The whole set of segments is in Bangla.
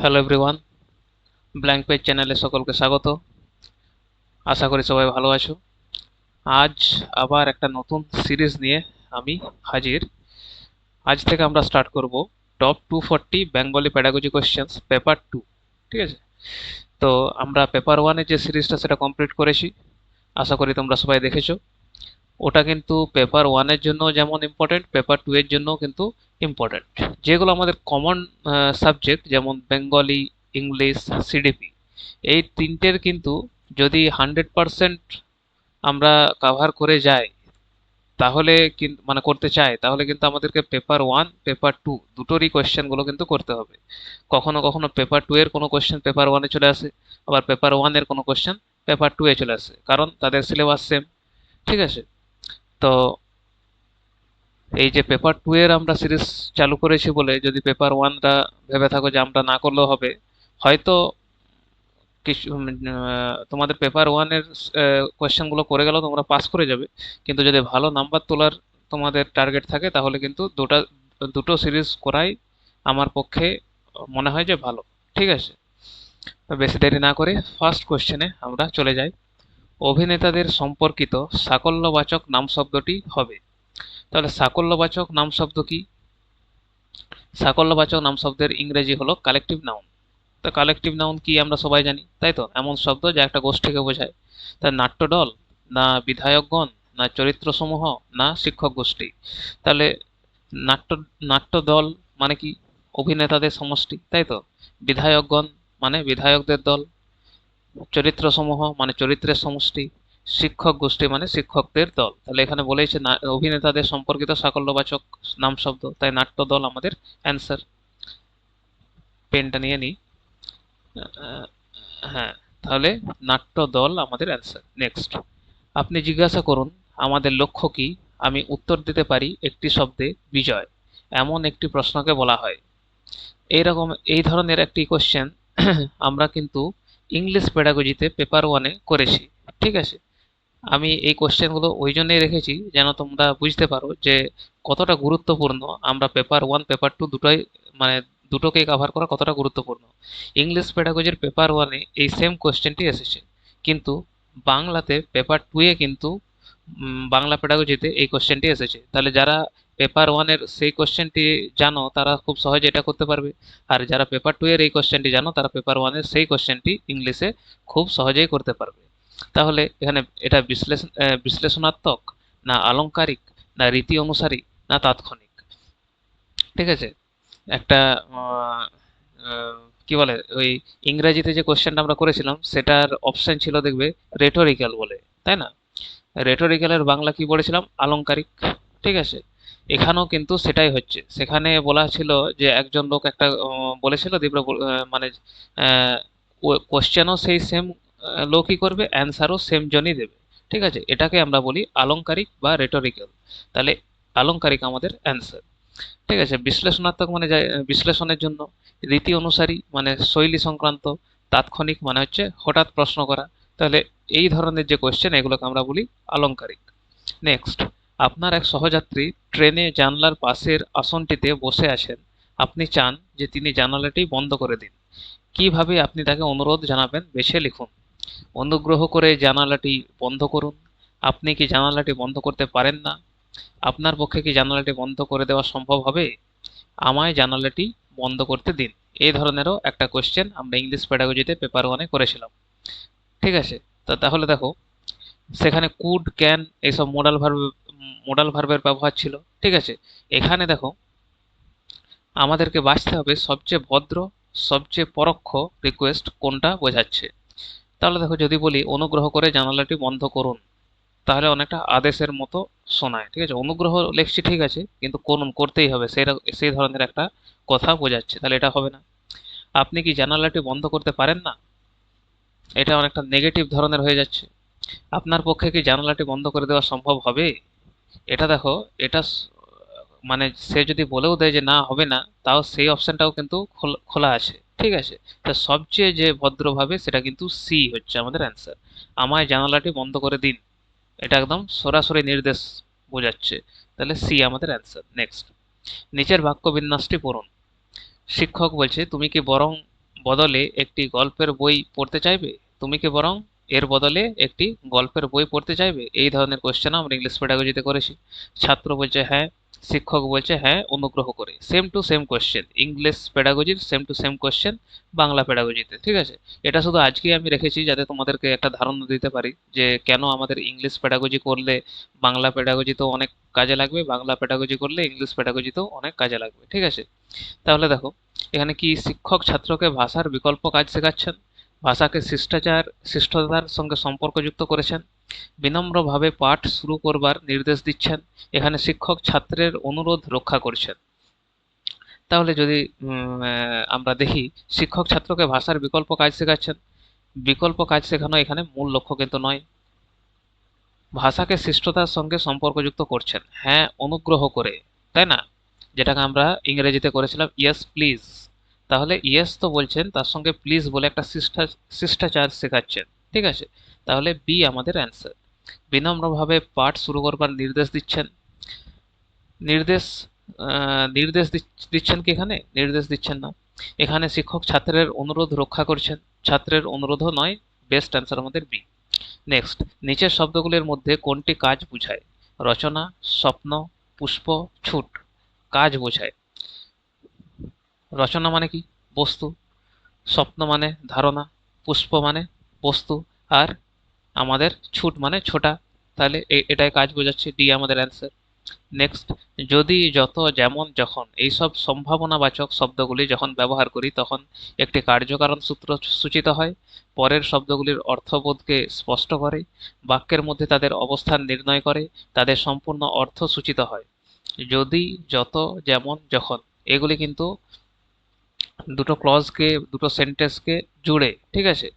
হ্যালো এভরিওয়ান, ব্ল্যাঙ্ক পেজ চ্যানেলে সকলকে স্বাগত। আশা করি সবাই ভালো আছো। আজ আবার একটা নতুন সিরিজ নিয়ে আমি হাজির। আজ থেকে আমরা স্টার্ট করব top 240 Bengali pedagogy questions paper 2। ঠিক আছে, তো আমরা পেপার ওয়ানের যে সিরিজটা সেটা কমপ্লিট করেছি। আশা করি তোমরা সবাই দেখেছো। ওটা কিন্তু পেপার ওয়ানের জন্য যেমন ইম্পর্টেন্ট, পেপার টু এর জন্য কিন্তু ইম্পর্টেন্ট। যেগুলো আমাদের কমন সাবজেক্ট, যেমন বেঙ্গলি, ইংলিশ, সিডিপি, এই তিনটের কিন্তু যদি 100% আমরা কাভার করে যাই, তাহলে কিন্তু মানে করতে চাই, তাহলে কিন্তু আমাদেরকে পেপার ওয়ান পেপার টু দুটোরই কোয়েশ্চেনগুলো কিন্তু করতে হবে। কখনো কখনো পেপার টু এর কোনো কোয়েশ্চেন পেপার ওয়ানে চলে আসে, আবার পেপার ওয়ানের কোনো কোয়েশ্চেন পেপার টু এ চলে আসে, কারণ তাদের সিলেবাস সেম। ঠিক আছে, তো এই যে পেপার টু এর আমরা সিরিজ চালু করেছি বলে যদি পেপার ওয়ানটা ভেবে থাকো যে আমরা না করলেও হবে, হয়তো কিছু তোমাদের পেপার ওয়ানের কোয়েশ্চেনগুলো করে গেলেও তোমরা পাস করে যাবে। কিন্তু যদি ভালো নাম্বার তোলার তোমাদের টার্গেট থাকে, তাহলে কিন্তু দুটো সিরিজ করাই আমার পক্ষে মনে হয় যে ভালো। ঠিক আছে, তো বেশি দেরি না করে ফার্স্ট কোশ্চেনে আমরা চলে যাই। অভিনেতাদের সম্পর্কিত সাকল্যবাচক নাম শব্দটি হবে। তাহলে সাকল্যবাচক নাম শব্দ কি? সাকল্যবাচক নাম শব্দের ইংরেজি হলো কালেকটিভ নাউন। তো কালেকটিভ নাউন কি আমরা সবাই জানি, তাই তো? এমন শব্দ যা একটা গোষ্ঠীকে বোঝায়। তা নাট্যদল, না বিধায়কগণ, না চরিত্রসমূহ, না শিক্ষক গোষ্ঠী। তাহলে নাট্য নাট্যদল মানে কি? অভিনেতাদের সমষ্টি, তাই তো? বিধায়কগণ মানে বিধায়কদের দল, চরিত্রসমূহ মানে চরিত্রের সমষ্টি, শিক্ষক গোষ্ঠী মানে শিক্ষকদের দল। তাহলে এখানে বলেছে অভিনেতাদের সম্পর্কিত সাকল্যবাচক নাম শব্দ, তাই নাট্যদল আমাদের অ্যান্সার। পেনটা নিয়ে নিই। হ্যাঁ, তাহলে নাট্য দল আমাদের অ্যান্সার। নেক্সট, আপনি জিজ্ঞাসা করুন আমাদের লক্ষ্য কি, আমি উত্তর দিতে পারি একটি শব্দে বিজয়, এমন একটি প্রশ্নকে বলা হয়। এইরকম এই ধরনের একটি কোশ্চেন আমরা কিন্তু ইংলিশ পেডাগজিতে পেপার ওয়ানে করেছি। ঠিক আছে, আমি এই কোশ্চেনগুলো ওই জন্যই রেখেছি যেন তোমরা বুঝতে পারো যে কতটা গুরুত্বপূর্ণ আমরা পেপার ওয়ান পেপার টু দুটোই, মানে দুটোকেই কাভার করা কতটা গুরুত্বপূর্ণ। ইংলিশ পেডাগজির পেপার ওয়ানে এই সেম কোশ্চেনটি এসেছে, কিন্তু বাংলাতে পেপার টু এ কিন্তু বাংলা পেডাগজিতে এই কোশ্চেনটি এসেছে। তাহলে যারা পেপার ওয়ানের সেই কোশ্চেনটি জানো তারা খুব সহজে এটা করতে পারবে, আর যারা পেপার টু এর এই কোশ্চেনটি জানো তারা পেপার ওয়ানের সেই কোশ্চেনটি ইংলিশে খুব সহজেই করতে পারবে। তাহলে এখানে এটা বিশ্লেষণাত্মক, না আলংকারিক, না রীতি অনুসারী, না তাৎক্ষণিক? ঠিক আছে, একটা আহ, আহ, কি বলে ওই ইংরেজিতে যে কোশ্চেনটা আমরা করেছিলাম সেটার অপশন ছিল দেখবে রেটোরিক্যাল বলে, তাই না? রেটোরিক্যালের বাংলা কি বলেছিলাম? আলংকারিক। ঠিক আছে, এখানেও কিন্তু সেটাই হচ্ছে। সেখানে বলা ছিল যে একজন লোক একটা বলেছিল দিব্য মানে কোশ্চেনও সেই সেম লোকই করবে, অ্যান্সারও সেম জনই দেবে। ঠিক আছে, এটাকে আমরা বলি আলংকারিক বা রেটোরিক্যাল। তাহলে আলংকারিক আমাদের অ্যান্সার। ঠিক আছে, বিশ্লেষণাত্মক মানে বিশ্লেষণের জন্য, রীতি অনুসারী মানে শৈলী সংক্রান্ত, তাৎক্ষণিক মানে হচ্ছে হঠাৎ প্রশ্ন করা। তাহলে এই ধরনের যে কোয়েশ্চেন এগুলোকে আমরা বলি আলংকারিক। নেক্সট, আপনার এক সহযাত্রী ট্রেনে জানলার পাশের আসনটিতে বসে আছেন, আপনি চান যে তিনি জানালাটি বন্ধ করে দিন। কিভাবে আপনি তাকে অনুরোধ জানাবেন বেছে লিখুন। অনুগ্রহ করে জানালাটি বন্ধ করুন, আপনি কি জানালাটি বন্ধ করতে পারেন না, আপনার পক্ষে কি জানালাটি বন্ধ করে দেওয়া সম্ভব হবে, আমায় জানালাটি বন্ধ করতে দিন। এই ধরনেরও একটা কোয়েশ্চেন আমরা ইংলিশ প্যাডাগজিতে পেপার ওয়ানে করেছিলাম। ঠিক আছে, তো তাহলে দেখো সেখানে কুড, ক্যান এইসব মোডাল ভার্বের ব্যবহার ছিল। ঠিক আছে, এখানে দেখো আমাদেরকে বাছতে হবে সবচেয়ে ভদ্র, সবচেয়ে পরোক্ষ রিকোয়েস্ট কোনটা বোঝাচ্ছে। তাহলে দেখো যদি বলি অনুগ্রহ করে জানালাটি বন্ধ করুন, তাহলে অনেকটা আদেশের মতো শোনায়। ঠিক আছে, অনুগ্রহ লিখছি ঠিক আছে, কিন্তু করুন করতেই হবে, সেই ধরনের একটা কথা বোঝাচ্ছে, তাহলে এটা হবে না। আপনি কি জানালাটি বন্ধ করতে পারেন না, এটা অনেকটা নেগেটিভ ধরনের হয়ে যাচ্ছে। আপনার পক্ষে কি জানালাটি বন্ধ করে দেওয়া সম্ভব হবে, এটা দেখো, এটা মানে সে যদি বলেও দেয় যে না হবে না, তাও সেই অপশনটাও কিন্তু খোলা আছে। ঠিক আছে, তা সবচেয়ে যে ভদ্রভাবে সেটা কিন্তু সি হচ্ছে আমাদের অ্যান্সার। আমায় জানালাটি বন্ধ করে দিন, এটা একদম সরাসরি নির্দেশ বোঝাচ্ছে। তাহলে সি আমাদের অ্যান্সার। নেক্সট, নিচের বাক্য বিন্যাসটি পড়ুন। শিক্ষক বলছে তুমি কি বরং বদলে একটি গল্পের বই পড়তে চাইবে? তুমি কি বরং এর বদলে একটি গল্পের বই পড়তে চাইবে? এই ধরনের কোশ্চেন আমরা ইংলিশ পেডাগজিতে করেছি। ছাত্র বলছে হ্যাঁ, শিক্ষক বলছে হ্যাঁ অনুগ্রহ করে। Same to same question, English পেডাগজির same to same question Bangla পেডাগজিতে। ঠিক আছে, এটা শুধু আজকেই আমি রেখেছি যাতে তোমাদেরকে একটা ধারণা দিতে পারি যে কেন আমাদের ইংলিশ পেডাগজি করলে বাংলা পেডাগজিতেও অনেক কাজে লাগবে, বাংলা পেডাগজি করলে ইংলিশ পেডাগজিতেও অনেক কাজে লাগবে। ঠিক আছে, তাহলে দেখো এখানে কি শিক্ষক ছাত্রকে ভাষার বিকল্প কাজ শেখাচ্ছেন, ভাষাকে শিষ্টতার সঙ্গে সম্পর্কযুক্ত করেছেন, বিনম্রভাবে পাঠ শুরু করবার নির্দেশ দিচ্ছেন, এখানে শিক্ষক ছাত্রের অনুরোধ রক্ষা করছেন। তাহলে যদি আমরা দেখি শিক্ষক ছাত্রকে ভাষার বিকল্প কাজ শেখাচ্ছেন, বিকল্প কাজ শেখানো এখানে মূল লক্ষ্য কিন্তু নয়। ভাষাকে শিষ্টতার সঙ্গে সম্পর্কযুক্ত করছেন, হ্যাঁ অনুগ্রহ করে, তাই না, যেটাকে আমরা ইংরেজিতে করেছিলাম ইয়েস প্লিজ। তাহলে ইয়েস তো বলছেন, তার সঙ্গে প্লিজ বলে একটা শিষ্টাচার শেখাচ্ছেন। ঠিক আছে, তাহলে বি আমাদের অ্যান্সার। বিনম্রভাবে পাঠ শুরু করবার নির্দেশ দিচ্ছেন, নির্দেশ নির্দেশ দিচ্ছেন কি, এখানে নির্দেশ দিচ্ছেন না, এখানে শিক্ষক ছাত্রের অনুরোধ রক্ষা করছেন, ছাত্রের অনুরোধও নয়, বেস্ট অ্যান্সার আমাদের বি। নেক্সট, নিচের শব্দগুলির মধ্যে কোনটি কাজ বোঝায়? রচনা, স্বপ্ন, পুষ্প, ছুট। কাজ বোঝায়। রচনা মানে কি? বস্তু। স্বপ্ন মানে ধারণা। পুষ্প মানে বস্তু। আর আমাদের ছুট মানে ছোটা। তাহলে এটাই কাজ বোঝাচ্ছে, ডি আমাদের অ্যান্সার। নেক্সট, যদি, যত, যেমন, যখন এইসব সম্ভাবনাবাচক শব্দগুলি যখন ব্যবহার করি তখন একটি কার্যকারণ সূত্র সূচিত হয়, পরের শব্দগুলির অর্থবোধকে স্পষ্ট করে, বাক্যের মধ্যে তাদের অবস্থান নির্ণয় করে, তাদের সম্পূর্ণ অর্থ সূচিত হয়। যদি, যত, যেমন, যখন এগুলি কিন্তু দুটো ক্লজকে, দুটো সেন্টেন্সকে জুড়ে। ঠিক আছে,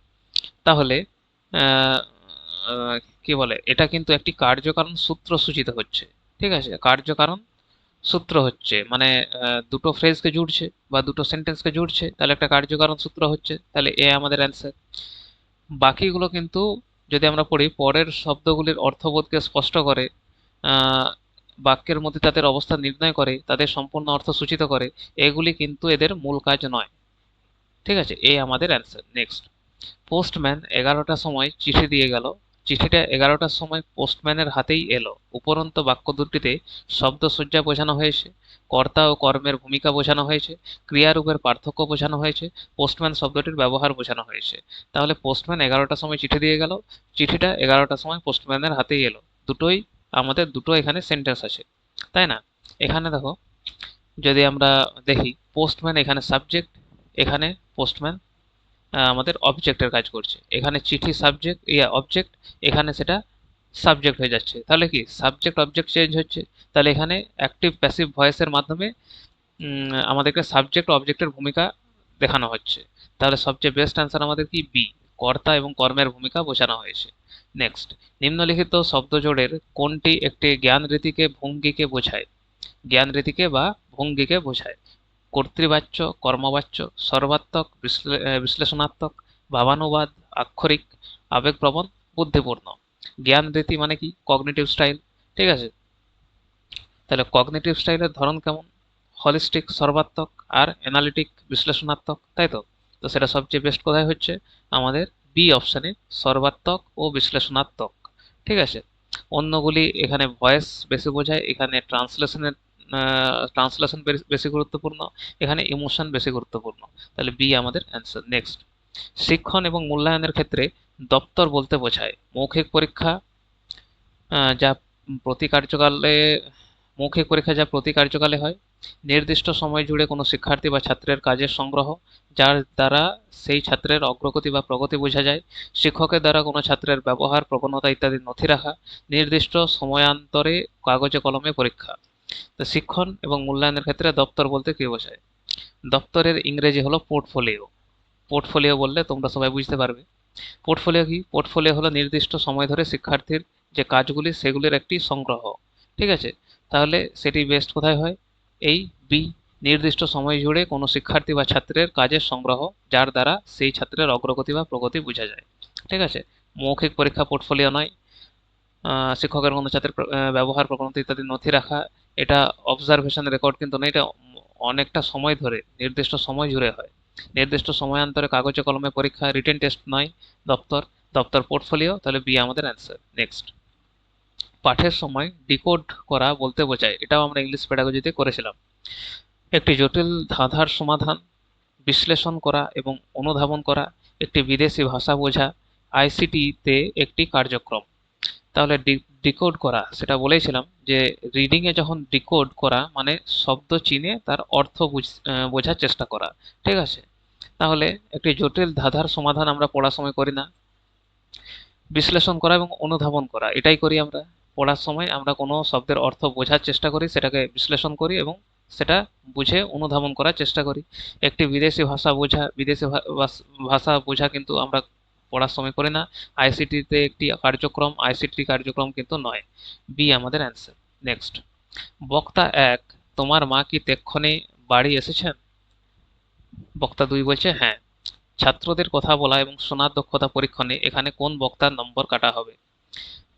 তাহলে আহ, কি বলে, এটা কিন্তু একটি কার্যকারণ সূত্র সূচিত হচ্ছে। ঠিক আছে, কার্যকারণ সূত্র হচ্ছে মানে দুটো ফ্রেজকে জুড়ছে বা দুটো সেন্টেন্সকে জুড়ছে, তাহলে একটা কার্যকারণ সূত্র হচ্ছে, তাহলে এ আমাদের অ্যান্সার। বাকিগুলো কিন্তু যদি আমরা পড়ি, পরের শব্দগুলির অর্থবোধকে স্পষ্ট করে, আহ, বাক্যের মধ্যে তাদের অবস্থান নির্ণয় করে, তাদের সম্পূর্ণ অর্থ সূচিত করে, এগুলি কিন্তু এদের মূল কাজ নয়। ঠিক আছে, এ আমাদের অ্যান্সার। নেক্সট, পোস্টম্যান 11টার সময় চিঠি দিয়ে গেল, চিঠিটা 11টার সময় পোস্টম্যানের হাতেই এলো। উপরন্ত বাক্য দুটিতে শব্দসজ্জা বোঝানো হয়েছে, কর্তা ও কর্মের ভূমিকা বোঝানো হয়েছে, ক্রিয়ারূপের পার্থক্য বোঝানো হয়েছে, পোস্টম্যান শব্দটির ব্যবহার বোঝানো হয়েছে। তাহলে পোস্টম্যান 11টার সময় চিঠি দিয়ে গেল, চিঠিটা 11টার সময় পোস্টম্যানের হাতেই এলো, দুটোই আমাদের, দুটো এখানে সেন্টেন্স আছে, তাই না? এখানে দেখো, যদি আমরা দেখি, পোস্টম্যান এখানে সাবজেক্ট, এখানে পোস্টম্যান আমাদের অবজেক্টের কাজ করছে। এখানে চিঠি সাবজেক্ট, অবজেক্ট, এখানে সেটা সাবজেক্ট হয়ে যাচ্ছে। তাহলে কি সাবজেক্ট অবজেক্ট চেঞ্জ হচ্ছে, তাহলে এখানে অ্যাক্টিভ প্যাসিভ ভয়েসের মাধ্যমে আমাদেরকে সাবজেক্ট অবজেক্টের ভূমিকা দেখানো হচ্ছে। তাহলে সবচেয়ে বেস্ট অ্যান্সার আমাদের কি, বি, কর্তা এবং কর্মের ভূমিকা বোঝানো হয়েছে। নেক্সট, নিম্নলিখিত শব্দজোড়ের কোনটি একটি জ্ঞান রীতিকে ভঙ্গিকে বোঝায়? জ্ঞান রীতিকে বা ভঙ্গিকে বোঝায়। কর্তৃবাচ্য, কর্মবাচ্য, সর্বাত্মক, বিশ্লেষণাত্মক, ভাবানুবাদ, আক্ষরিক, আবেগপ্রবণ, বুদ্ধিপূর্ণ। জ্ঞান রীতি মানে কি? Cognitive style. ঠিক আছে, তাহলে কগনিটিভ স্টাইলের ধরন কেমন? হলিস্টিক, সর্বাত্মক, আর অ্যানালিটিক, বিশ্লেষণাত্মক, তাই তো? তো সেটা সবচেয়ে বেস্ট কোথায় হচ্ছে? আমাদের বি অপশানে, সর্বাত্মক ও বিশ্লেষণাত্মক। ঠিক আছে, অন্যগুলি এখানে ভয়েস বেশি বোঝায়, এখানে ট্রান্সলেশন বেশি গুরুত্বপূর্ণ, এখানে ইমোশন বেশি গুরুত্বপূর্ণ। তাহলে বি আমাদের অ্যান্সার। নেক্সট, শিক্ষণ এবং মূল্যায়নের ক্ষেত্রে দপ্তর বলতে বোঝায় মৌখিক পরীক্ষা, যা প্রতি কার্যকালে, মৌখিক পরীক্ষা যা প্রতি কার্যকালে হয়, নির্দিষ্ট সময় জুড়ে কোনো শিক্ষার্থী বা ছাত্রের কাজের সংগ্রহ, যার দ্বারা সেই ছাত্রের অগ্রগতি বা প্রগতি বোঝা যায়, শিক্ষকের দ্বারা কোনো ছাত্রের ব্যবহার, প্রবণতা ইত্যাদি নথি রাখা, নির্দিষ্ট সময়ান্তরে কাগজে কলমে পরীক্ষা। তো শিক্ষণ এবং মূল্যায়নের ক্ষেত্রে দপ্তর বলতে কি বোঝায়? দপ্তরের ইংরেজি হলো পোর্টফোলিও। পোর্টফোলিও বললে তোমরা সবাই বুঝতে পারবে। পোর্টফোলিও কি? পোর্টফোলিও হলো নির্দিষ্ট সময় ধরে শিক্ষার্থীর যে কাজগুলি সেগুলির একটি সংগ্রহ। ঠিক আছে, তাহলে সেটি বেস্ট কোথায় হয়? এই বি, নির্দিষ্ট সময় জুড়ে কোনো শিক্ষার্থী বা ছাত্রের কাজের সংগ্রহ, যার দ্বারা সেই ছাত্রের অগ্রগতি বা প্রগতি বোঝা যায়। ঠিক আছে, মৌখিক পরীক্ষা পোর্টফোলিও নয়। শিক্ষকের কোনো ছাত্রের ব্যবহার, প্রবণতা ইত্যাদি নথি রাখা, এটা অবজারভেশন রেকর্ড কিন্তু নয়, এটা অনেকটা সময় ধরে, নির্দিষ্ট সময় জুড়ে হয়। নির্দিষ্ট সময়ান্তরে কাগজে কলমে পরীক্ষা, রিটেন টেস্ট নয়। দপ্তর, দপ্তর পোর্টফোলিও, তাহলে বি আমাদের অ্যান্সার। নেক্সট, পাঠের সময় ডিকোড করা বলতে বোঝায়, এটাও আমরা ইংলিশ পেডাগজিতে করেছিলাম, একটি জটিল ধাঁধার সমাধান, বিশ্লেষণ করা এবং অনুধাবন করা, একটি বিদেশি ভাষা বোঝা, আইসিটিতে একটি কার্যক্রম। তাহলে ডিকোড করা সেটা বলেছিলাম যে রিডিং এ যখন ডিকোড করা মানে শব্দ চিনে তার অর্থ বোঝার চেষ্টা করা, ঠিক আছে। তাহলে একটি জটিল ধাঁধার সমাধান আমরা পড়ার সময় করি না। বিশ্লেষণ করা এবং অনুধাবন করা এটাই করি আমরা। পড়ার সময় আমরা কোনো শব্দের অর্থ বোঝার চেষ্টা করি, সেটাকে বিশ্লেষণ করি এবং সেটা বুঝে অনুধাবন করার চেষ্টা করি। একটি বিদেশি ভাষা বোঝা, বিদেশি ভাষা বোঝা কিন্তু আমরা পড়ার সময় করি না। আইসিটিতে একটি কার্যক্রম, আইসিটি কার্যক্রম কিন্তু নয়। বি আমাদের অ্যান্সার। নেক্সট, বক্তা এক, তোমার মা কি তেক্ষণে বাড়ি এসেছেন? বক্তা দুই বলছে হ্যাঁ। ছাত্রদের কথা বলা এবং শোনার দক্ষতা পরীক্ষণে এখানে কোন বক্তার নম্বর কাটা হবে?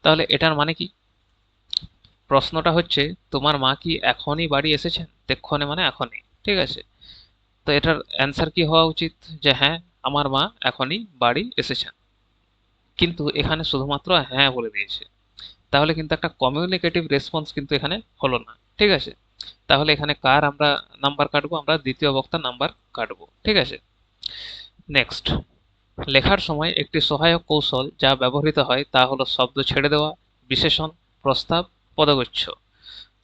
তাহলে এটার মানে কি? প্রশ্নটা হচ্ছে তোমার মা কি এখনই বাড়ি এসেছেন, তেক্ষণে মানে এখনই, ঠিক আছে। তো এটার অ্যান্সার কি হওয়া উচিত? যে হ্যাঁ, আমার মা এখনই বাড়ি এসেছেন। কিন্তু এখানে শুধুমাত্র হ্যাঁ বলে দিয়েছে, তাহলে কিন্তু একটা কমিউনিকেটিভ রেসপন্স কিন্তু এখানে হলো না, ঠিক আছে। তাহলে এখানে কার আমরা নাম্বার কাটবো? আমরা দ্বিতীয় বক্তার নাম্বার কাটবো, ঠিক আছে। নেক্সট, লেখার সময় একটি সহায়ক কৌশল যা ব্যবহৃত হয় তা হলো শব্দ ছেড়ে দেওয়া, বিশেষণ, প্রস্তাব, পদগুচ্ছ।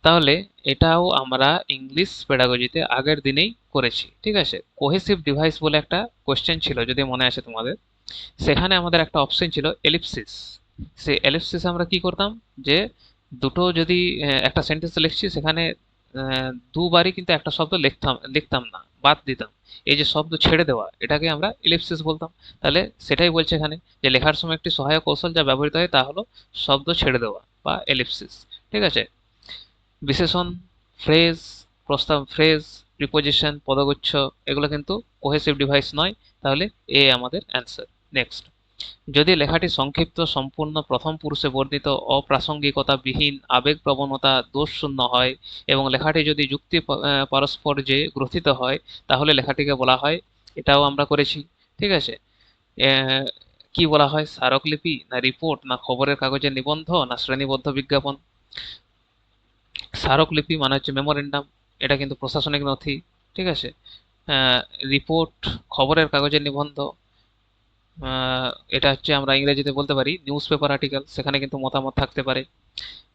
তাহলে এটাও আমরা ইংলিশ পেডাগজিতে আগের দিনেই করেছি, ঠিক আছে। কোহেসিভ ডিভাইস বলে একটা কোশ্চেন ছিল, যদি মনে আসে তোমাদের, সেখানে আমাদের একটা অপশন ছিল এলিপসিস। সেই এলিপসিস আমরা কি করতাম, যে দুটো যদি একটা সেন্টেন্স লিখছি সেখানে দুবারই কিন্তু একটা শব্দ লিখতাম না, বাদ দিতাম। এই যে শব্দ ছেড়ে দেওয়া এটাকে আমরা এলিপসিস বলতাম। তাহলে সেটাই বলছে এখানে, যে লেখার সময় একটি সহায়ক কৌশল যা ব্যবহৃত হয় তা হলো শব্দ ছেড়ে দেওয়া বা এলিপসিস, ঠিক আছে। বিশেষণ, ফ্রেজ, প্রস্তাব, ফ্রেজ, প্রিপোজিশন, পদগুচ্ছ এগুলো কিন্তু কোহেসিভ ডিভাইস নয়। তাহলে এ আমাদের অ্যান্সার। নেক্সট, যদি লেখাটি সংক্ষিপ্ত, সম্পূর্ণ, প্রথম পুরুষে বর্ণিত, অপ্রাসঙ্গিকতা বিহীন, আবেগ প্রবণতা দোষশূন্য হয় এবং লেখাটি যদি যুক্তি পারস্পর্যে গ্রথিত হয় তাহলে লেখাটিকে বলা হয়, এটাও আমরা করেছি, ঠিক আছে। কি বলা হয়? স্মারকলিপি না রিপোর্ট না খবরের কাগজের নিবন্ধ না শ্রেণীবদ্ধ বিজ্ঞাপন? স্মারকলিপি মানে হচ্ছে মেমোরেন্ডাম, এটা কিন্তু প্রশাসনিক নথি, ঠিক আছে। রিপোর্ট খবরের কাগজের নিবন্ধ, এটা হচ্ছে আমরা ইংরেজিতে বলতে পারি নিউজ পেপার আর্টিকেল, সেখানে কিন্তু মতামত থাকতে পারে।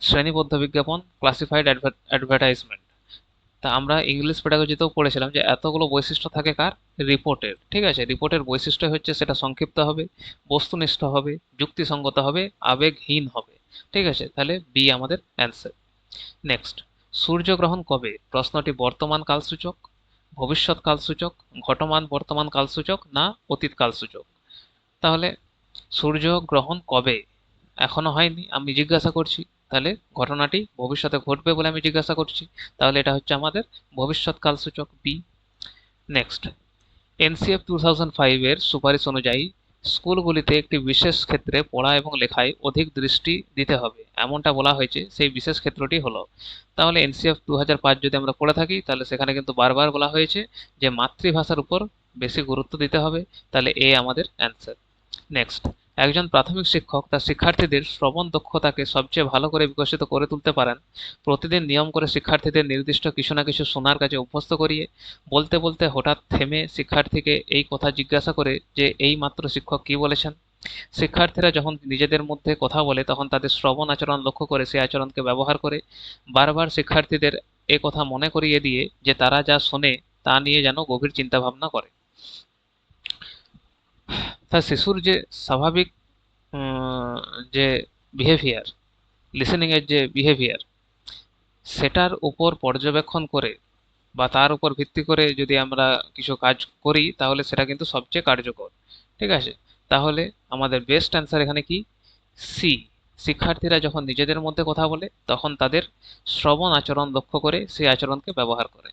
শ্রেণীবদ্ধ বিজ্ঞাপন, ক্লাসিফাইড অ্যাডভার্টাইজমেন্ট। তা আমরা ইংলিশ পেডাগজিতেও পড়েছিলাম যে এতগুলো বৈশিষ্ট্য থাকে কার? রিপোর্টের, ঠিক আছে। রিপোর্টের বৈশিষ্ট্য হচ্ছে সেটা সংক্ষিপ্ত হবে, বস্তুনিষ্ঠ হবে, যুক্তিসঙ্গত হবে, আবেগহীন হবে, ঠিক আছে। তাহলে বি আমাদের অ্যান্সার। নেক্সট, সূর্যগ্রহণ কবে? প্রশ্নটি বর্তমান কালসূচক, ভবিষ্যৎ কালসূচক, ঘটমান বর্তমান কালসূচক না অতীত কালসূচক? তাহলে সূর্যগ্রহণ কবে? এখনো হয়নি, আমি জিজ্ঞাসা করছি। তাহলে ঘটনাটি ভবিষ্যতে ঘটবে বলে আমি জিজ্ঞাসা করছি, তাহলে এটা হচ্ছে আমাদের ভবিষ্যৎকাল সূচক, বি। নেক্সট, এনসিএফ 2005 এর সুপারিশ অনুযায়ী স্কুলগুলিতে একটি বিশেষ ক্ষেত্রে পড়া এবং লেখায় অধিক দৃষ্টি দিতে হবে এমনটা বলা হয়েছে, সেই বিশেষ ক্ষেত্রটি হলো। তাহলে এনসিএফ 2005 যদি আমরা পড়ে থাকি তাহলে সেখানে কিন্তু বারবার বলা হয়েছে যে মাতৃভাষার উপর বেশি গুরুত্ব দিতে হবে, তাহলে এ আমাদের অ্যান্সার। নেক্সট, একজন প্রাথমিক শিক্ষক তার শিক্ষার্থীদের শ্রবণ দক্ষতাকে সবচেয়ে ভালো করে বিকশিত করে তুলতে পারেন প্রতিদিন নিয়ম করে শিক্ষার্থীদের নির্দিষ্ট কিছু না কিছু শোনার কাজে অভ্যস্ত করিয়ে, বলতে বলতে হঠাৎ থেমে শিক্ষার্থীকে এই কথা জিজ্ঞাসা করে যে এই মাত্র শিক্ষক কি বলেছেন। শিক্ষার্থীরা যখন নিজেদের মধ্যে কথা বলে তখন তাদের শ্রবণ আচরণ লক্ষ্য করে সেই আচরণকে ব্যবহার করে বারবার শিক্ষার্থীদের এ কথা মনে করিয়ে দিয়ে যে তারা যা শোনে তা নিয়ে যেন গভীর চিন্তা ভাবনা করে। তা শিশুর যে স্বাভাবিক যে বিহেভিয়ার, লিসেনিং এর যে বিহেভিয়ার, সেটার উপর পর্যবেক্ষণ করে বা তার উপর ভিত্তি করে যদি আমরা কিছু কাজ করি তাহলে সেটা কিন্তু সবচেয়ে কার্যকর, ঠিক আছে। তাহলে আমাদের বেস্ট অ্যান্সার এখানে কি? সি। শিক্ষার্থীরা যখন নিজেদের মধ্যে কথা বলে তখন তাদের শ্রবণ আচরণ লক্ষ্য করে সেই আচরণকে ব্যবহার করে,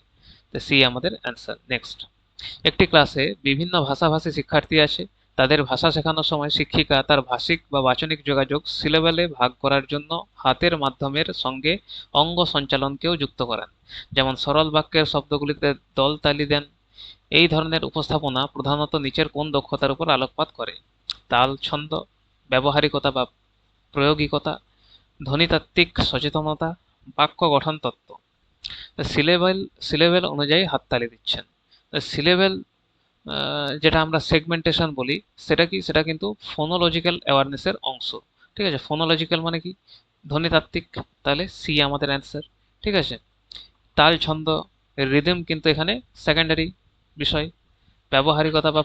তো সি আমাদের অ্যান্সার। নেক্সট, একটি ক্লাসে বিভিন্ন ভাষাভাষী শিক্ষার্থী আছে, তাদের ভাষা শেখানোর সময় শিক্ষিকা তার ভাষিক বা বাচনিক যোগাযোগ সিলেবেলে ভাগ করার জন্য হাতের মাধ্যমের সঙ্গে অঙ্গ সঞ্চালনকেও যুক্ত করেন। যেমন সরল বাক্যের শব্দগুলিতে দলতালি দেন, এই ধরনের উপস্থাপনা প্রধানত নিচের কোন দক্ষতার উপর আলোকপাত করে? তাল, ছন্দ, ব্যবহারিকতা বা প্রায়োগিকতা, ধ্বনিতাত্ত্বিক সচেতনতা, বাক্য গঠন তত্ত্ব। সিলেবেল সিলেবেল অনুযায়ী হাততালি দিচ্ছেন। সিলেবেল যেটা আমরা সেগমেন্টেশন বলি, সেটা কি? সেটা কিন্তু ফোনোলজিক্যাল অ্যাওয়ারনেসের অংশ। ঠিক আছে, ফোনোলজিক্যাল মানে কি? ধ্বনিতাত্ত্বিক, তাহলে সি আমাদের অ্যান্সার। ঠিক আছে, তাল, ছন্দ, রিদম কিন্তু এখানে সেকেন্ডারি বিষয়। ব্যবহারিকতা বা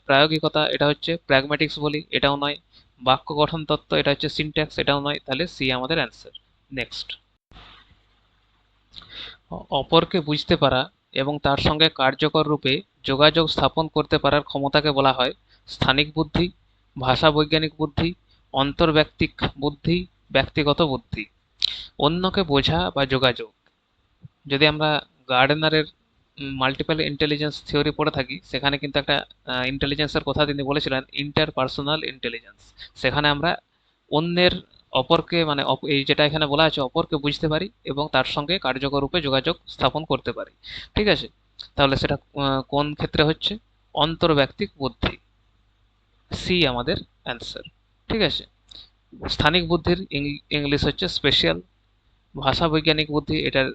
প্রায়োগিকতা, এটা হচ্ছে প্র্যাগম্যাটিক্স বলি, এটাও নয়। বাক্য গঠন তত্ত্ব, এটা হচ্ছে সিনট্যাক্স, এটাও নয়। তাহলে সি আমাদের অ্যান্সার। নেক্সট, অপরকে বুঝতে পারা এবং তার সঙ্গে কার্যকর রূপে যোগাযোগ স্থাপন করতে পারার ক্ষমতাকে বলা হয় স্থানিক বুদ্ধি, ভাষা বৈজ্ঞানিক বুদ্ধি, অন্তর্ব্যক্তিক বুদ্ধি, ব্যক্তিগত বুদ্ধি। অন্যকে বোঝা বা যোগাযোগ, যদি আমরা গার্ডনারের মাল্টিপল ইন্টেলিজেন্স থিওরি পড়ে থাকি, সেখানে কিন্তু একটা ইন্টেলিজেন্সের কথা তিনি বলেছিলেন, ইন্টারপার্সোনাল ইন্টেলিজেন্স। সেখানে আমরা অন্যের, অপরকে মানে এই যেটা এখানে বলা আছে, অপরকে বুঝতে পারি এবং তার সঙ্গে কার্যকর রূপে যোগাযোগ স্থাপন করতে পারি। ঠিক আছে, তাহলে সেটা কোন ক্ষেত্রে হচ্ছে? অন্তর্ব্যক্তিক বুদ্ধি, সি আমাদের অ্যান্সার। ঠিক আছে, স্থানিক বুদ্ধির ইংলিশ হচ্ছে স্পেশাল, ভাষা বৈজ্ঞানিক বুদ্ধি এটার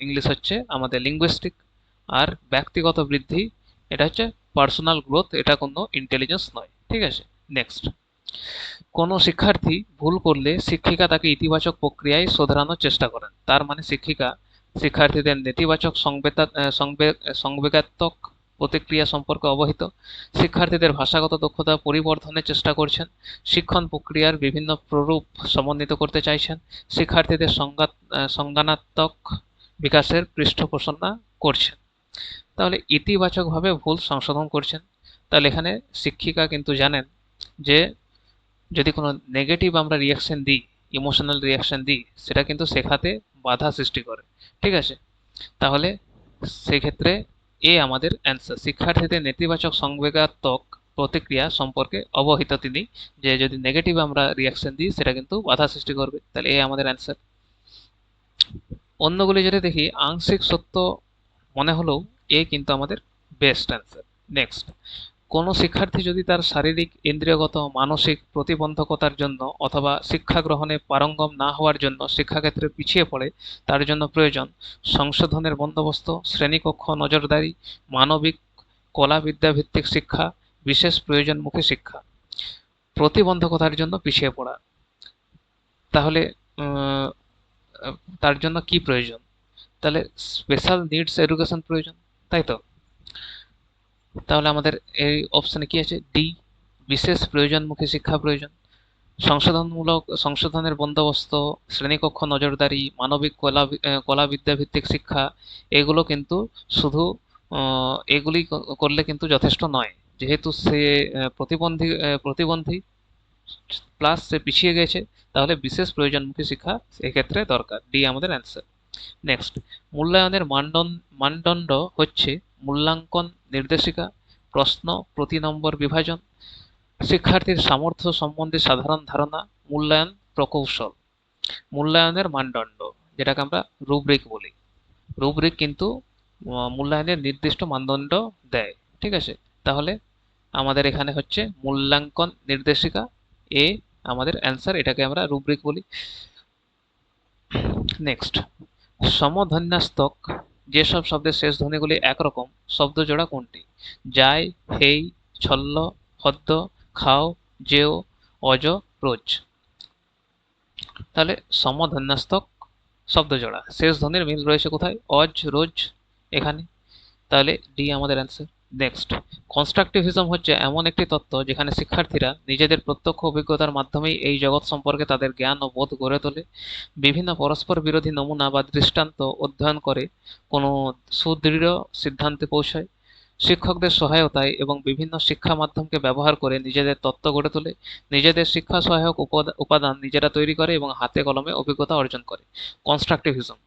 ইংলিশ হচ্ছে আমাদের লিঙ্গুইস্টিক, আর ব্যক্তিগত বৃদ্ধি এটা হচ্ছে পার্সোনাল গ্রোথ, এটা কোনো ইন্টেলিজেন্স নয়। ঠিক আছে, নেক্সট, কোনো শিক্ষার্থী ভুল করলে শিক্ষিকা তাকে ইতিবাচক প্রক্রিয়ায় শোধরানোর চেষ্টা করেন। তার মানে শিক্ষিকা শিক্ষার্থীদের নেতিবাচক সংবেগাত্মক প্রতিক্রিয়া সম্পর্কে অবহিত, শিক্ষার্থীদের ভাষাগত দক্ষতা পরিবর্ধনের চেষ্টা করছেন, শিক্ষণ প্রক্রিয়ার বিভিন্ন প্ররূপ সমন্বিত করতে চাইছেন, শিক্ষার্থীদের সংজ্ঞানাত্মক বিকাশের পৃষ্ঠপোষকতা করছেন। তাহলে ইতিবাচকভাবে ভুল সংশোধন করছেন। তাহলে এখানে শিক্ষিকা কিন্তু জানেন যে যদি কোনো নেগেটিভ আমরা রিয়াকশন দিই, ইমোশনাল রিয়াকশন দিই, সেটা কিন্তু শেখাতে বাধা সৃষ্টি করে। ঠিক আছে, তাহলে সেক্ষেত্রে এ আমাদের অ্যান্সার। শিক্ষার্থীদের নেতিবাচক সংবেগাত্মক প্রতিক্রিয়া সম্পর্কে অবহিত তিনি, যে যদি নেগেটিভ আমরা রিয়াকশন দিই সেটা কিন্তু বাধা সৃষ্টি করবে। তাহলে এ আমাদের অ্যান্সার। অন্যগুলি যদি দেখি আংশিক সত্য মনে হলেও এ কিন্তু আমাদের বেস্ট অ্যান্সার। নেক্সট, কোনো শিক্ষার্থী যদি তার শারীরিক, ইন্দ্রিয়গত, মানসিক প্রতিবন্ধকতার জন্য অথবা শিক্ষা গ্রহণে পারঙ্গম না হওয়ার জন্য শিক্ষাক্ষেত্রে পিছিয়ে পড়ে, তার জন্য প্রয়োজন সংশোধনের বন্দোবস্ত, শ্রেণীকক্ষ নজরদারি, মানবিক কলা বিদ্যাভিত্তিক শিক্ষা, বিশেষ প্রয়োজনমুখী শিক্ষা। প্রতিবন্ধকতার জন্য পিছিয়ে পড়া, তাহলে তার জন্য কি প্রয়োজন? তাহলে স্পেশাল নিডস এডুকেশন প্রয়োজন, তাই তো? তাহলে আমাদের এই অপশানে কি আছে? ডি, বিশেষ প্রয়োজনমুখী শিক্ষা প্রয়োজন। সংশোধনের বন্দোবস্ত, শ্রেণীকক্ষ নজরদারি, মানবিক কলা বিদ্যাভিত্তিক শিক্ষা, এগুলো কিন্তু শুধু এগুলি করলে কিন্তু যথেষ্ট নয়, যেহেতু সে প্রতিবন্ধী প্লাস সে পিছিয়ে গেছে, তাহলে বিশেষ প্রয়োজনমুখী শিক্ষা এক্ষেত্রে দরকার। ডি আমাদের অ্যান্সার। নেক্সট, মূল্যায়নের মানদণ্ড হচ্ছে মূল্যাঙ্কন নির্দেশিকা, প্রশ্ন প্রতি নম্বর বিভাজন, শিক্ষার্থীর সামর্থ্য সম্বন্ধে সাধারণ ধারণা, মূল্যায়ন প্রকৌশল। মূল্যায়নের মানদণ্ড, যেটাকে আমরা রুব্রিক বলি, রুব্রিক কিন্তু মূল্যায়নের নির্দিষ্ট মানদণ্ড দেয়। ঠিক আছে, তাহলে আমাদের এখানে হচ্ছে মূল্যাঙ্কন নির্দেশিকা, এ আমাদের অ্যান্সার, এটাকে আমরা রুব্রিক বলি। নেক্সট, সমধ্বন্যাস্তক যেসব শব্দের শেষ ধ্বনিগুলি একরকম শব্দজোড়া কোনটি? যায়, হেই, ছল্ল, হদ্দ, খাও, যেও, অজ, রোজ। তাহলে সমধ্বন্যাস্তক শব্দজোড়া, শেষ ধ্বনির মিল রয়েছে কোথায়? অজ, রোজ, এখানে। তাহলে ডি আমাদের অ্যান্সার। নেক্সট, কনস্ট্রাকটিভিজম হচ্ছে এমন একটি তত্ত্ব যেখানে শিক্ষার্থীরা নিজেদের প্রত্যক্ষ অভিজ্ঞতার মাধ্যমেই এই জগৎ সম্পর্কে তাদের জ্ঞান ও বোধ গড়ে তোলে, বিভিন্ন পরস্পর বিরোধী নমুনা বা দৃষ্টান্ত অধ্যয়ন করে কোনো সুদৃঢ় সিদ্ধান্তে পৌঁছায়, শিক্ষকদের সহায়তায় এবং বিভিন্ন শিক্ষা মাধ্যমকে ব্যবহার করে নিজেদের তত্ত্ব গড়ে তোলে, নিজেদের শিক্ষা সহায়ক উপাদান নিজেরা তৈরি করে এবং হাতে কলমে অভিজ্ঞতা অর্জন করে। কনস্ট্রাকটিভিজম,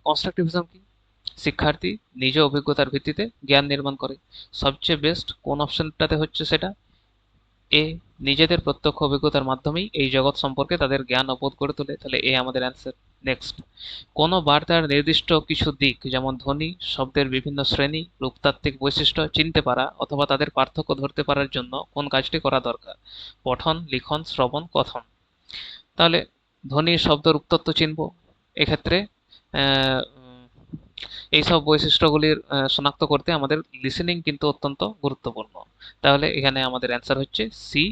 কনস্ট্রাকটিভিজম কি? শিক্ষার্থী নিজ অভিজ্ঞতার ভিত্তিতে জ্ঞান নির্মাণ করে। সবচেয়ে বেস্ট কোন অপশনটাতে হচ্ছে? সেটা এ নিজেদের প্রত্যক্ষ অভিজ্ঞতার মাধ্যমেই এই জগৎ সম্পর্কে তাদের জ্ঞান অবোধ করে তোলে, তাহলে এ আমাদের অ্যান্সার। নেক্সট, কোনো বার্তার নির্দিষ্ট কিছু দিক যেমন ধ্বনি, শব্দের বিভিন্ন শ্রেণী, রূপতাত্ত্বিক বৈশিষ্ট্য চিনতে পারা অথবা তাদের পার্থক্য ধরতে পারার জন্য কোন কাজটি করা দরকার? পঠন, লিখন, শ্রবণ, কথন। তাহলে ধ্বনি, শব্দ, রূপতত্ত্ব চিনব, এক্ষেত্রে এইসব বৈশিষ্ট্যগুলির শনাক্ত করতে আমাদের লিসেনিং কিন্তু অত্যন্ত গুরুত্বপূর্ণ। তাহলে এখানে আমাদের অ্যান্সার হচ্ছে সি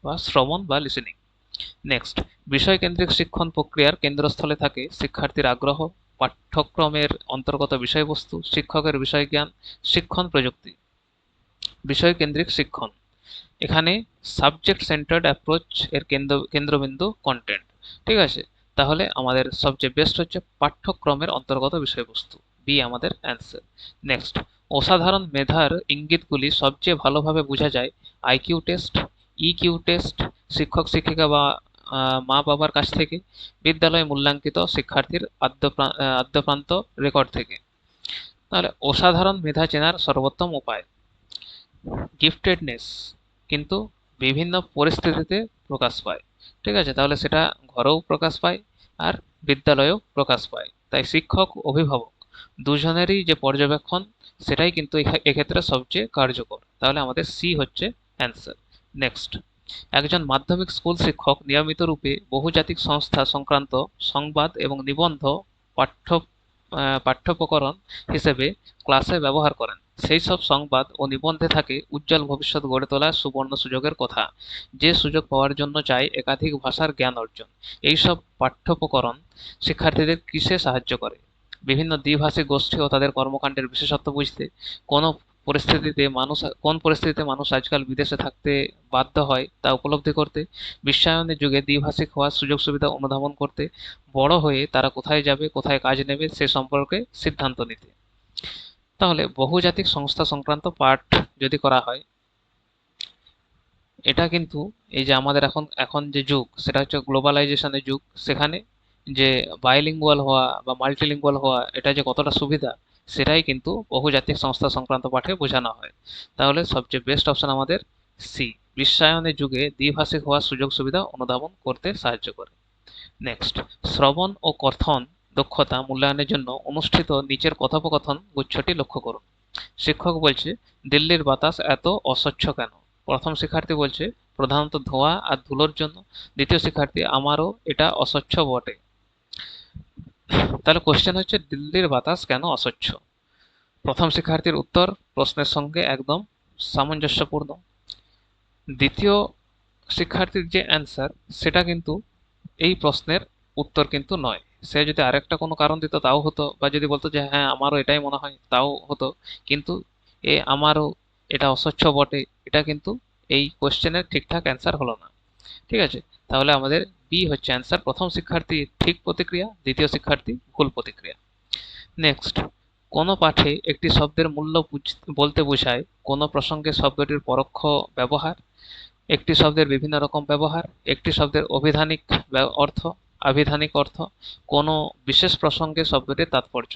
বা শ্রবণ বা লিসেনিং। নেক্সট, বিষয়কেন্দ্রিক শিক্ষণ প্রক্রিয়ার কেন্দ্রস্থলে থাকে শিক্ষার্থীর আগ্রহ, পাঠ্যক্রমের অন্তর্গত বিষয়বস্তু, শিক্ষকের বিষয়জ্ঞান, শিক্ষণ প্রযুক্তি। বিষয়কেন্দ্রিক শিক্ষণ, এখানে সাবজেক্ট সেন্টার্ড অ্যাপ্রোচ এর কেন্দ্রবিন্দু কন্টেন্ট। ঠিক আছে, তাহলে আমাদের সবচেয়ে বেস্ট হচ্ছে পাঠ্যক্রমের অন্তর্গত বিষয়বস্তু, বি আমাদের অ্যান্সার। নেক্সট, অসাধারণ মেধার ইঙ্গিতগুলি সবচেয়ে ভালোভাবে বোঝা যায় আইকিউ টেস্ট, ইকিউ টেস্ট, শিক্ষক শিক্ষিকা বা মা বাবার কাছ থেকে, বিদ্যালয়ে মূল্যাঙ্কিত শিক্ষার্থীর আদ্যপ্রান্ত রেকর্ড থেকে। তাহলে অসাধারণ মেধা চেনার সর্বোত্তম উপায়, গিফটেডনেস কিন্তু বিভিন্ন পরিস্থিতিতে প্রকাশ পায়। ঠিক আছে, তাহলে সেটা ঘরেও প্রকাশ পায় আর বিদ্যালয়েও প্রকাশ পায়, তাই শিক্ষক অভিভাবক দুজনেরই যে পর্যবেক্ষণ সেটাই কিন্তু এক্ষেত্রে সবচেয়ে কার্যকর। তাহলে আমাদের সি হচ্ছে অ্যান্সার। নেক্সট, একজন মাধ্যমিক স্কুল শিক্ষক নিয়মিত রূপে বহুজাতিক সংস্থা সংক্রান্ত সংবাদ এবং নিবন্ধ পাঠ্য পাঠ্যোপকরণ হিসেবে ক্লাসে ব্যবহার করেন। সেই সব সংবাদ ও নিবন্ধে থাকে উজ্জ্বল ভবিষ্যৎ গড়ে তোলার সুবর্ণ সুযোগের কথা, যে সুযোগ পাওয়ার জন্য চাই একাধিক ভাষার জ্ঞান অর্জন। এইসব পাঠ্যোপকরণ শিক্ষার্থীদের কিসে সাহায্য করে? বিভিন্ন দ্বিভাষিক গোষ্ঠী ও তাদের কর্মকাণ্ডের বিশেষত্ব বুঝতে, কোনো কোন পরিস্থিতিতে মানুষ আজকাল বিদেশে থাকতে বাধ্য হয় তা উপলব্ধি করতে, বিশ্বায়নের যুগে দ্বিভাষিক হওয়ার সুযোগ সুবিধা অনুধাবন করতে, বড় হয়ে তারা কোথায় যাবে, কোথায় কাজ নেবে সে সম্পর্কে সিদ্ধান্ত নিতে। তাহলে বহুজাতিক সংস্থা সংক্রান্ত পাঠ যদি করা হয়, এটা কিন্তু এই যে আমাদের এখন এখন যে যুগ সেটা হচ্ছে গ্লোবালাইজেশনের যুগ, সেখানে যে বাইলিঙ্গুয়াল হওয়া বা মাল্টিলিঙ্গুয়াল হওয়া এটা যে কতটা সুবিধা সেটাই কিন্তু বহুজাতিক সংস্থা সংক্রান্ত পাঠে বোঝানো হয়। তাহলে সবচেয়ে বেস্ট অপশন আমাদের সি, বিশ্বায়নের যুগে দ্বিভাষিক হওয়ার সুযোগ সুবিধা অনুধাবন করতে সাহায্য করে। নেক্সট, শ্রবণ ও কথন দক্ষতা মূল্যায়নের জন্য অনুষ্ঠিত নিচের কথোপকথন গুচ্ছটি লক্ষ্য করুন। শিক্ষক বলছে, দিল্লির বাতাস এত অস্বচ্ছ কেন? প্রথম শিক্ষার্থী বলছে, প্রধানত ধোঁয়া আর ধুলোর জন্য। দ্বিতীয় শিক্ষার্থী, আমারও এটা অস্বচ্ছ বটে। তাহলে কোশ্চেন হচ্ছে দিল্লির বাতাস কেন অস্বচ্ছ? প্রথম শিক্ষার্থীর উত্তর প্রশ্নের সঙ্গে একদম সামঞ্জস্যপূর্ণ। দ্বিতীয় শিক্ষার্থীর যে অ্যান্সার সেটা কিন্তু এই প্রশ্নের উত্তর কিন্তু নয়। সে যদি আরেকটা কোনো কারণ দিত তাও হতো, বা যদি বলতো যে হ্যাঁ আমারও এটাই মনে হয় তাও হতো, কিন্তু আমারও এটা অস্বচ্ছ বটে এটা কিন্তু এই কোশ্চেনের ঠিকঠাক অ্যান্সার হলো না। ঠিক আছে, তাহলে আমাদের বি হচ্ছে অ্যান্সার, প্রথম শিক্ষার্থী ঠিক প্রতিক্রিয়া, দ্বিতীয় শিক্ষার্থী ভুল প্রতিক্রিয়া। নেক্সট, কোনো পাঠে একটি শব্দের মূল্য বলতে বোঝায় কোনো প্রসঙ্গে শব্দটির পরোক্ষ ব্যবহার, একটি শব্দের বিভিন্ন রকম ব্যবহার, একটি শব্দের অভিধানিক অর্থ, আভিধানিক অর্থ, কোনো বিশেষ প্রসঙ্গে শব্দটির তাৎপর্য।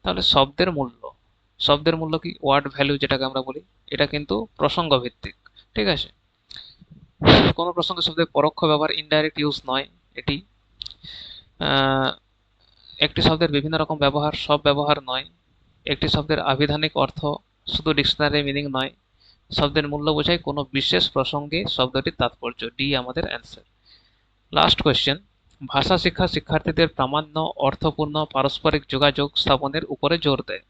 তাহলে শব্দের মূল্য কি ওয়ার্ড ভ্যালু যেটাকে আমরা বলি, এটা কিন্তু প্রসঙ্গ ভিত্তিক। ঠিক আছে, কোনো প্রসঙ্গে শব্দের পরোক্ষ ব্যবহার, ইনডাইরেক্ট ইউজ নয় এটি। একটি শব্দের বিভিন্ন রকম ব্যবহার, সব ব্যবহার নয়। একটি শব্দের আভিধানিক অর্থ শুধু ডিকশনারি মিনিং নয়। শব্দের মূল্য বোঝায় কোনো বিশেষ প্রসঙ্গে শব্দটির তাৎপর্য, ডি আমাদের অ্যান্সার। লাস্ট কোয়েশ্চেন, ভাষা শিক্ষা শিক্ষার্থীদের প্রামাণ্য, অর্থপূর্ণ পারস্পরিক যোগাযোগ স্থাপনের উপরে জোর দেয়।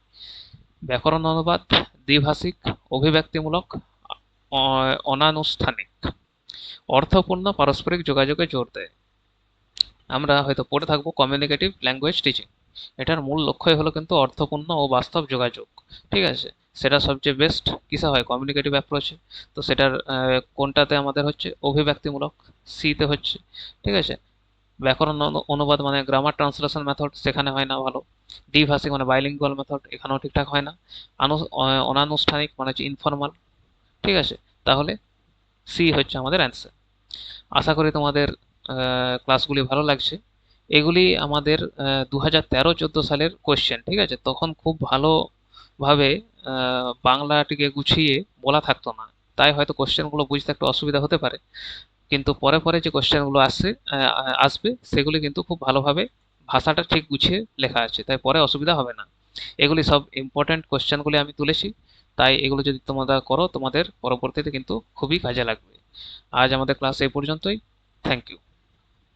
ব্যাকরণ অনুবাদ, দ্বিভাষিক, অভিব্যক্তিমূলক, অনানুষ্ঠানিক। অর্থপূর্ণ পারস্পরিক যোগাযোগে জোর দেয়। আমরা হয়তো পড়ে থাকবো কমিউনিকেটিভ ল্যাঙ্গুয়েজ টিচিং, এটার মূল লক্ষ্যই হলো কিন্তু অর্থপূর্ণ ও বাস্তব যোগাযোগ। ঠিক আছে, সেটা সবচেয়ে বেস্ট কিসে হয়? কমিউনিকেটিভ অ্যাপ্রোচে। তো সেটার কোনটাতে আমাদের হচ্ছে? অভিব্যক্তিমূলক, সিতে হচ্ছে। ঠিক আছে, ব্যাকরণ অনুবাদ মানে গ্রামার ট্রান্সলেশন মেথড, সেখানে হয় না ভালো। দ্বিভাষিক মানে বাইলিঙ্গুয়াল মেথড, এখানেও ঠিকঠাক হয় না। অনানুষ্ঠানিক মানে হচ্ছে ইনফর্মাল। ঠিক আছে, তাহলে সি হচ্ছে আমাদের অ্যান্সার। আশা করি তোমাদের ক্লাসগুলি ভালো লাগছে। এগুলি আমাদের 2013-14 সালের কোয়েশ্চেন। ঠিক আছে, তখন খুব ভালোভাবে বাংলাটিকে গুছিয়ে বলা থাকতো না, তাই হয়তো কোশ্চেনগুলো বুঝতে একটু অসুবিধা হতে পারে, কিন্তু পরে পরে যে কোশ্চেনগুলো আসবে সেগুলি কিন্তু খুব ভালোভাবে ভাষাটা ঠিক গুছিয়ে লেখা আছে, তাই পরে অসুবিধা হবে না। এগুলি সব ইম্পর্ট্যান্ট কোশ্চেনগুলি আমি তুলেছি, তাই এগুলো যদি তোমরা করো তোমাদের পরবর্তীতে কিন্তু খুবই কাজে লাগবে। আজ আমাদের ক্লাস এই পর্যন্তই। Thank you.